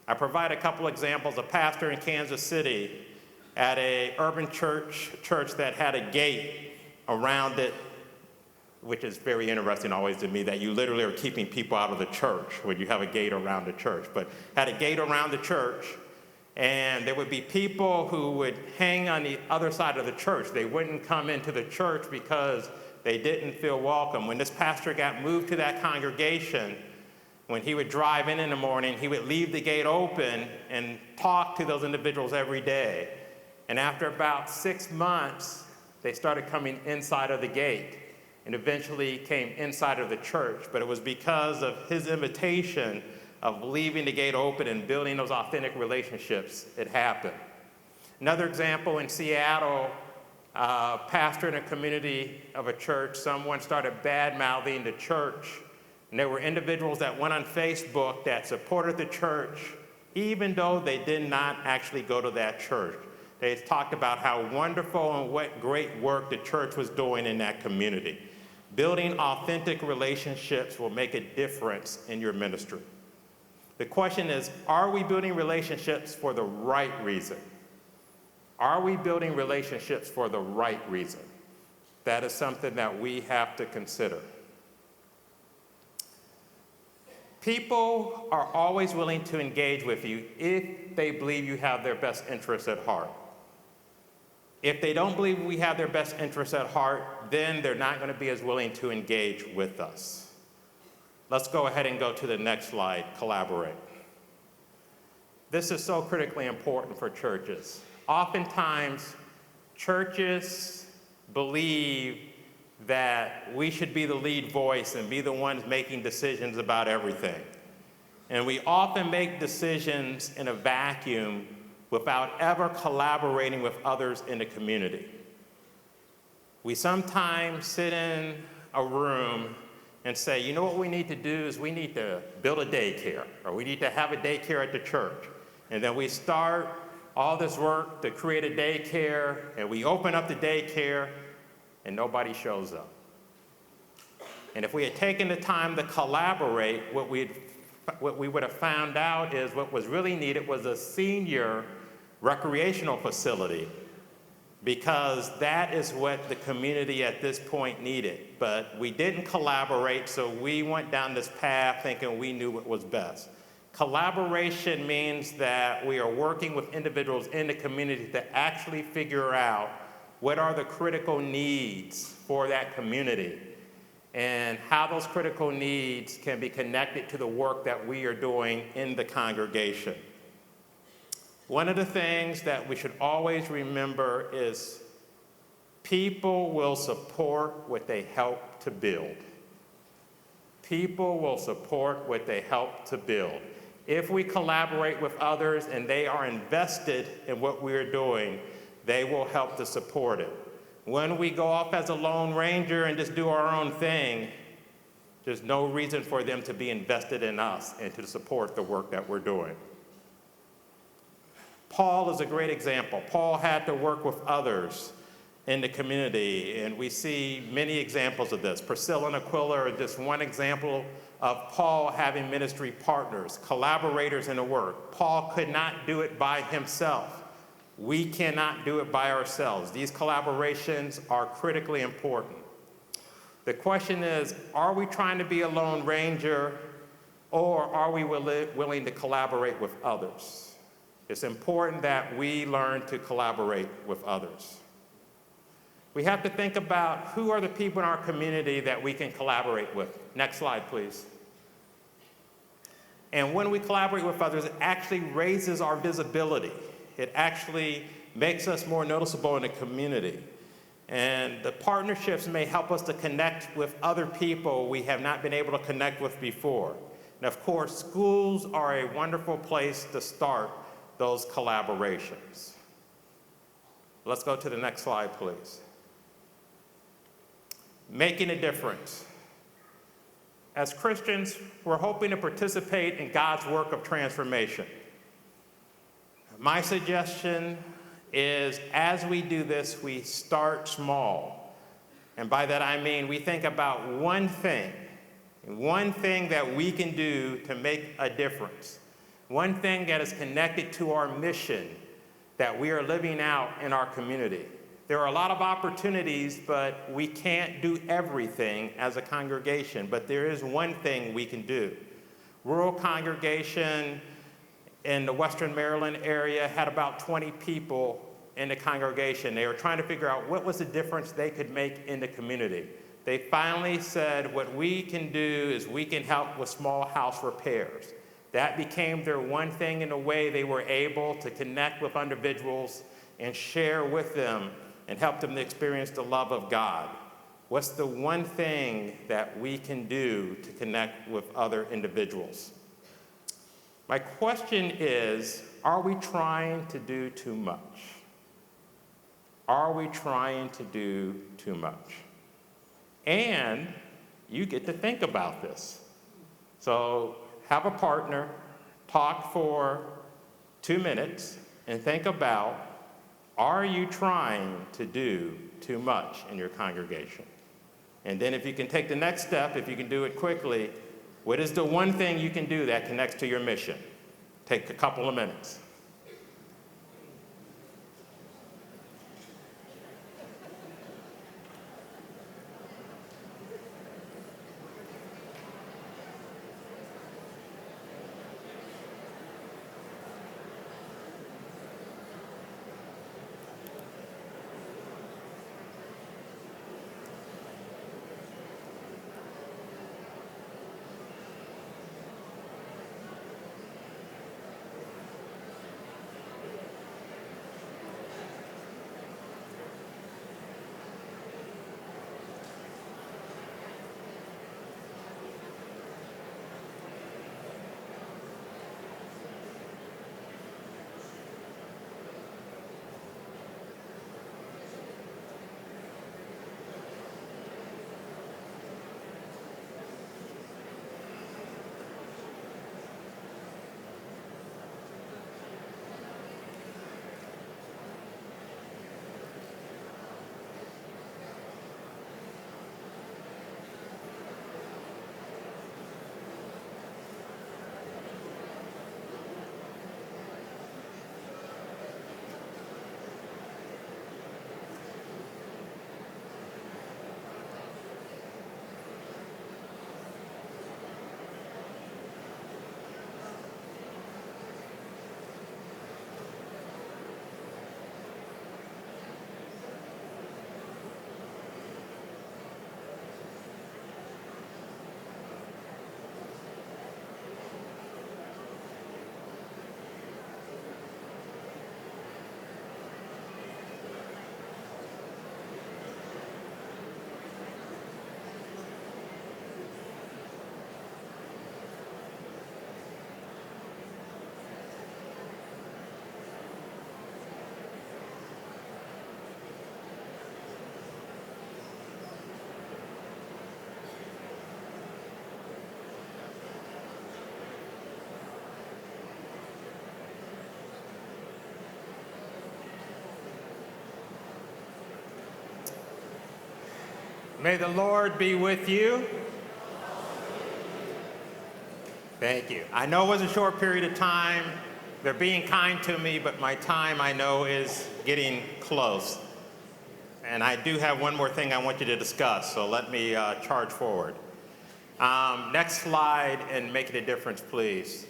I provide a couple examples. A pastor in Kansas City at an urban church that had a gate around it, which is very interesting always to me, that you literally are keeping people out of the church when you have a gate around the church. But had a gate around the church, and there would be people who would hang on the other side of the church. They wouldn't come into the church because they didn't feel welcome. When this pastor got moved to that congregation, when he would drive in the morning, he would leave the gate open and talk to those individuals every day. And after about 6 months, they started coming inside of the gate and eventually came inside of the church. But it was because of his invitation of leaving the gate open and building those authentic relationships, it happened. Another example in Seattle, pastor in a community of a church, someone started bad-mouthing the church. And there were individuals that went on Facebook that supported the church, even though they did not actually go to that church. They talked about how wonderful and what great work the church was doing in that community. Building authentic relationships will make a difference in your ministry. The question is, are we building relationships for the right reason? Are we building relationships for the right reason? That is something that we have to consider. People are always willing to engage with you if they believe you have their best interests at heart. If they don't believe we have their best interests at heart, then they're not going to be as willing to engage with us. Let's go ahead and go to the next slide, collaborate. This is so critically important for churches. Oftentimes, churches believe that we should be the lead voice and be the ones making decisions about everything. And we often make decisions in a vacuum without ever collaborating with others in the community. We sometimes sit in a room and say, you know what we need to do is we need to build a daycare, or we need to have a daycare at the church. And then we start all this work to create a daycare, and we open up the daycare, and nobody shows up. And if we had taken the time to collaborate, what we would have found out is what was really needed was a senior recreational facility, because that is what the community at this point needed. But we didn't collaborate, so we went down this path thinking we knew what was best. Collaboration means that we are working with individuals in the community to actually figure out what are the critical needs for that community and how those critical needs can be connected to the work that we are doing in the congregation. One of the things that we should always remember is people will support what they help to build. People will support what they help to build. If we collaborate with others and they are invested in what we're doing, they will help to support it. When we go off as a lone ranger and just do our own thing, there's no reason for them to be invested in us and to support the work that we're doing. Paul is a great example. Paul had to work with others in the community, and we see many examples of this. Priscilla and Aquila are just one example of Paul having ministry partners, collaborators in the work. Paul could not do it by himself. We cannot do it by ourselves. These collaborations are critically important. The question is, are we trying to be a lone ranger, or are we willing to collaborate with others? It's important that we learn to collaborate with others. We have to think about who are the people in our community that we can collaborate with. Next slide, please. And when we collaborate with others, it actually raises our visibility. It actually makes us more noticeable in the community. And the partnerships may help us to connect with other people we have not been able to connect with before. And of course, schools are a wonderful place to start those collaborations. Let's go to the next slide, please. Making a difference. As Christians, we're hoping to participate in God's work of transformation. My suggestion is, as we do this, we start small. And by that I mean we think about one thing that we can do to make a difference. One thing that is connected to our mission that we are living out in our community. There are a lot of opportunities, but we can't do everything as a congregation. But there is one thing we can do. Rural congregation in the Western Maryland area had about 20 people in the congregation. They were trying to figure out what was the difference they could make in the community. They finally said, what we can do is we can help with small house repairs. That became their one thing in a way they were able to connect with individuals and share with them and help them to experience the love of God. What's the one thing that we can do to connect with other individuals? My question is, are we trying to do too much? Are we trying to do too much? And you get to think about this. So have a partner, talk for 2 minutes, and think about, are you trying to do too much in your congregation? And then if you can take the next step, if you can do it quickly, what is the one thing you can do that connects to your mission? Take a couple of minutes. May the Lord be with you. Thank you. I know it was a short period of time. They're being kind to me, but my time, I know, is getting close. And I do have one more thing I want you to discuss, so let me charge forward. Next slide, and make it a difference, please.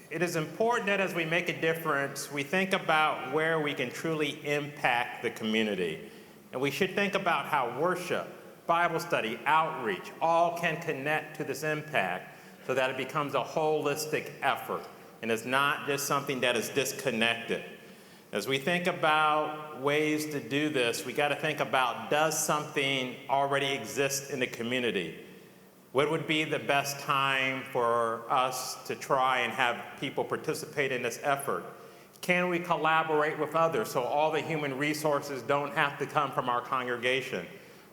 It is important that as we make a difference, we think about where we can truly impact the community. And we should think about how worship, Bible study, outreach, all can connect to this impact so that it becomes a holistic effort and it's not just something that is disconnected. As we think about ways to do this, we got to think about, does something already exist in the community? What would be the best time for us to try and have people participate in this effort? Can we collaborate with others so all the human resources don't have to come from our congregation?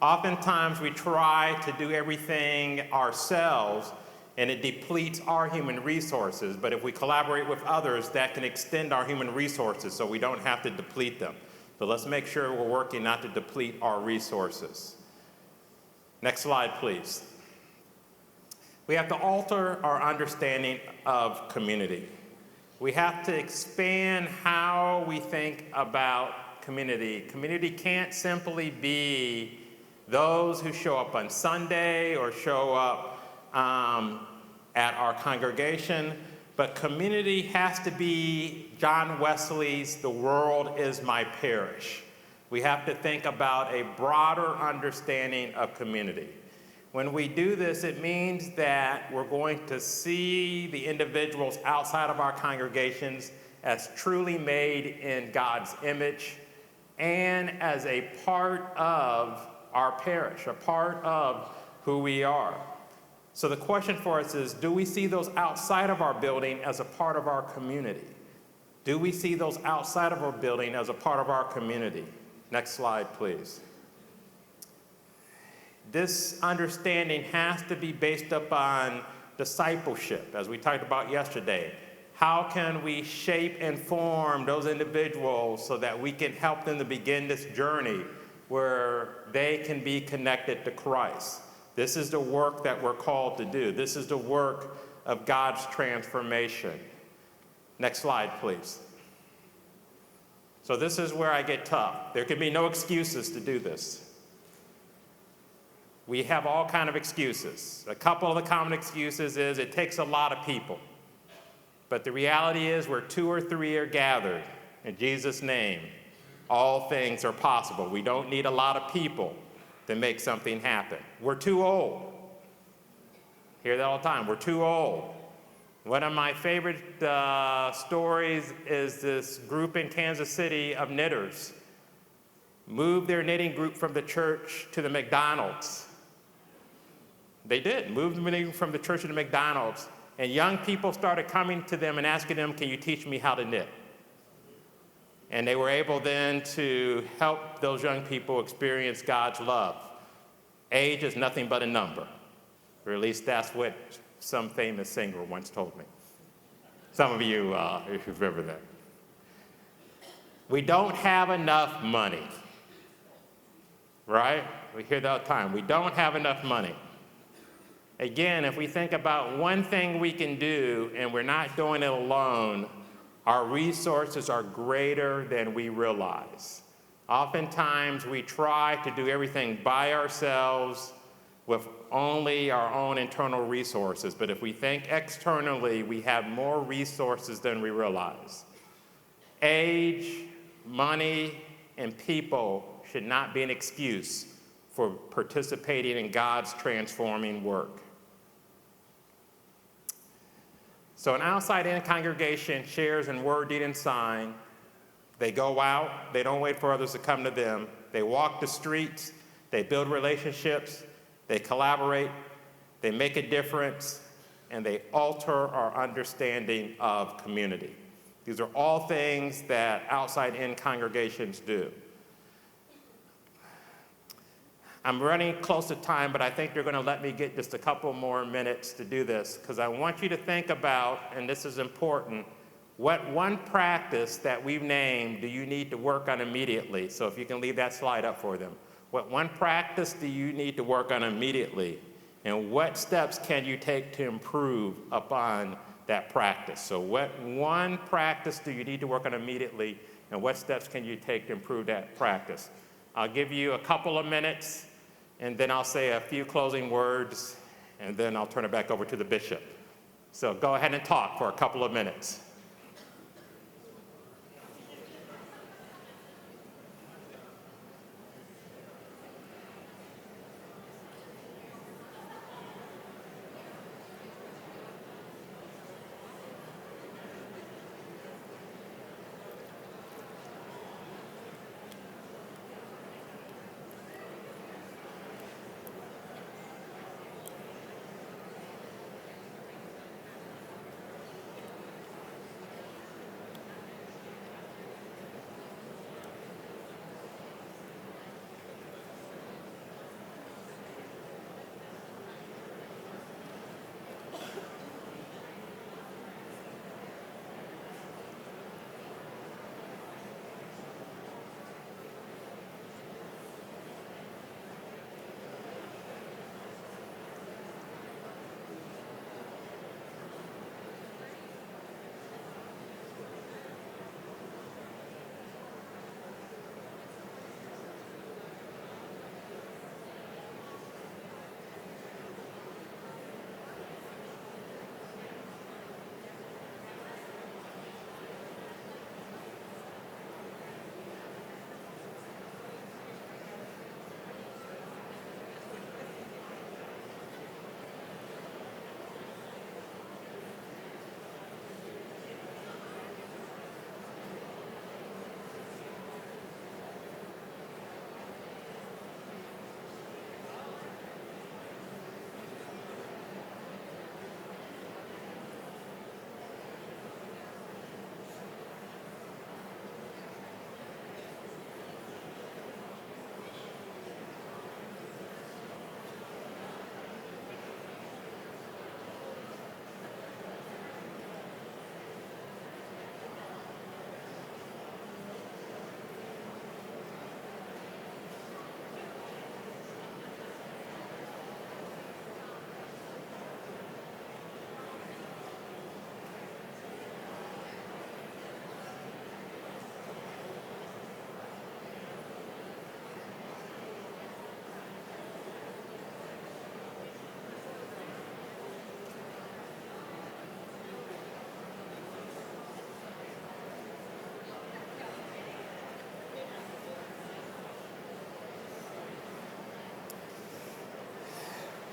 Oftentimes we try to do everything ourselves and it depletes our human resources, but if we collaborate with others, that can extend our human resources so we don't have to deplete them. So let's make sure we're working not to deplete our resources. Next slide, please. We have to alter our understanding of community. We have to expand how we think about community. Community can't simply be those who show up on Sunday or show up at our congregation, but community has to be John Wesley's "The world is my parish." We have to think about a broader understanding of community. When we do this, it means that we're going to see the individuals outside of our congregations as truly made in God's image and as a part of our parish, a part of who we are. So the question for us is, do we see those outside of our building as a part of our community? Do we see those outside of our building as a part of our community? Next slide, please. This understanding has to be based upon discipleship, as we talked about yesterday. How can we shape and form those individuals so that we can help them to begin this journey where they can be connected to Christ? This is the work that we're called to do. This is the work of God's transformation. Next slide, please. So this is where I get tough. There can be no excuses to do this. We have all kinds of excuses. A couple of the common excuses is it takes a lot of people. But the reality is where 2 or 3 are gathered in Jesus' name, all things are possible. We don't need a lot of people to make something happen. We're too old. Hear that all the time. We're too old. One of my favorite stories is this group in Kansas City of knitters moved their knitting group from the church to the McDonald's. They did, moved the knitting from the church to the McDonald's, and young people started coming to them and asking them, can you teach me how to knit? And they were able then to help those young people experience God's love. Age is nothing but a number, or at least that's what some famous singer once told me. Some of you remember that. We don't have enough money, right? We hear that all the time. We don't have enough money. Again, if we think about one thing we can do and we're not doing it alone, our resources are greater than we realize. Oftentimes, we try to do everything by ourselves with only our own internal resources. But if we think externally, we have more resources than we realize. Age, money, and people should not be an excuse for participating in God's transforming work. So an outside-in congregation shares in word, deed, and sign. They go out. They don't wait for others to come to them. They walk the streets. They build relationships. They collaborate. They make a difference. And they alter our understanding of community. These are all things that outside-in congregations do. I'm running close to time, but I think they're going to let me get just a couple more minutes to do this, because I want you to think about, and this is important, what one practice that we've named do you need to work on immediately? So if you can leave that slide up for them. What one practice do you need to work on immediately? And what steps can you take to improve upon that practice? So what one practice do you need to work on immediately, and what steps can you take to improve that practice? I'll give you a couple of minutes, and then I'll say a few closing words, and then I'll turn it back over to the bishop. So go ahead and talk for a couple of minutes.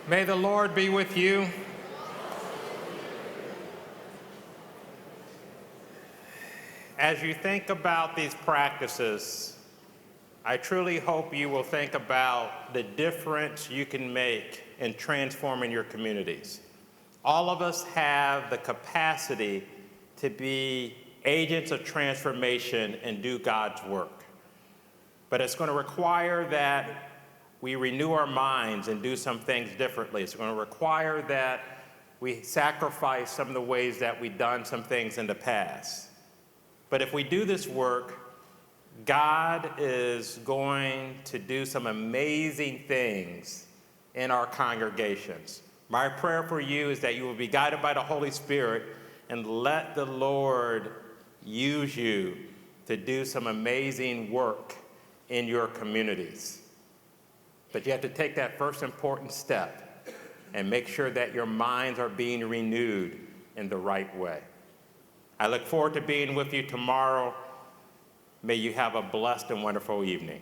May the Lord be with you. As you think about these practices, I truly hope you will think about the difference you can make in transforming your communities. All of us have the capacity to be agents of transformation and do God's work. But it's going to require that we renew our minds and do some things differently. It's going to require that we sacrifice some of the ways that we've done some things in the past. But if we do this work, God is going to do some amazing things in our congregations. My prayer for you is that you will be guided by the Holy Spirit and let the Lord use you to do some amazing work in your communities. But you have to take that first important step and make sure that your minds are being renewed in the right way. I look forward to being with you tomorrow. May you have a blessed and wonderful evening.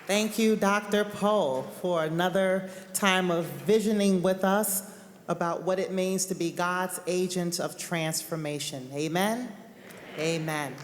Thank you, Dr. Pohl, for another time of visioning with us about what it means to be God's agents of transformation. Amen? Amen.